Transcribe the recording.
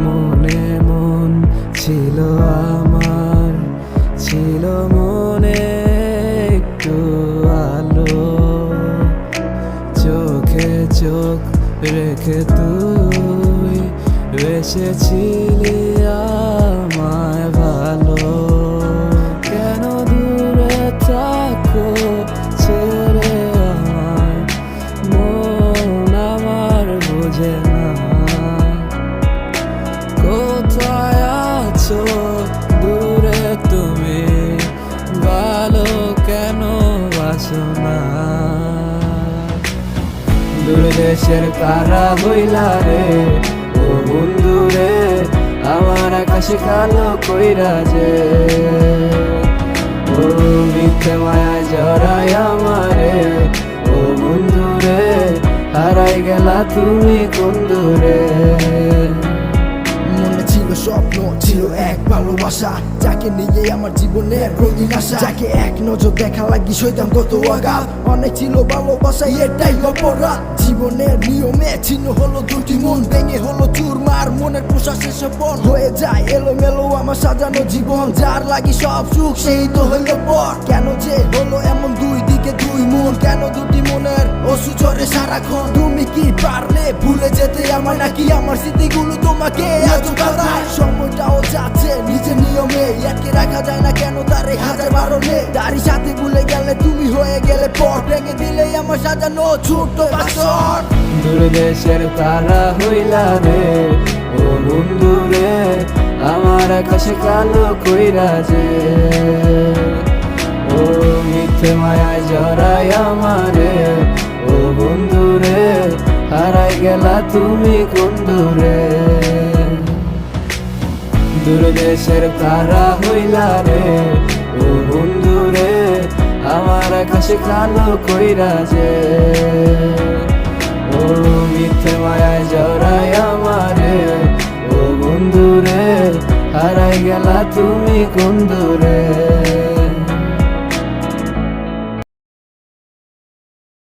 মনে মন ছিল আমার, ছিল মনে একটু আলো, চোখে চোখ রেখে তুই বেসেছিলি আমায় ভালো। কেন দূরে থাকো ছেড়ে আমায়, মন আমার বোঝে না। কোথায় আছো দূরে তুমি, ভালো কেন বাসো না? দূর দেশের তারা হইলা রে ও বন্ধু রে, আমার আকাশে কালো কইরা যে। ও মিথ্যে মায়া জড়াই আমারে ও বন্ধু রে, হারাই গেলা তুমি কোন দূরে। মনে ছিল স্বপ্ন, ছিল এক ভালোবাসা, যাকে নিয়ে আমার জীবনের রঙিন আশা, যাকে এক নজর দেখা লাগি সইতাম কত আঘাত। অনেক ছিল ভালোবাসা, এটাই অপরাধ। জীবনের নিয়মে ছিন্ন হলো দুটি মন, ভেঙে হলো চুরমার, মনের পোষা শেষে বন হয়ে যায় এলোমেলো আমার সাজানো জীবন। যার লাগি সব সুখ সেই তো হইল পর। কেন যে হলো এমন দুই দিকে দুই মন, কেন দুটি মনের অসু ঝরে সারাক্ষণ? তুমি কি পারলে ভুলে যেতে আমার, নাকি আমার স্মৃতিগুলো তোমাকে আজও কাঁদায়? সময়টাও যাচ্ছে নিজের নিয়মে, আটকে রাখা যায় না কেন তার এই হাজার বারণে? তারই সাথে ভুলে গেলে তুমি হয়ে গেলে পর, ভেঙে দিলে আমার সাজানো ছোট্ট বাসর। দূর দেশের তারা হইলা রে ও বন্ধু রে, আমার আকাশে কালো কইরা যে। ও মিথ্যে মায়ায় জড়াই আমারে ও বন্ধু রে, হারাই গেলা তুমি কোন দূরে। দূর দেশের তারা হইলা রে ও বন্ধু রে, আমার আকাশে কালো কইরা যে। ও মিথ্যে মায়ায় জড়াই আমারে ও বন্ধু রে, হারাই গেলা তুমি কোন দূরে।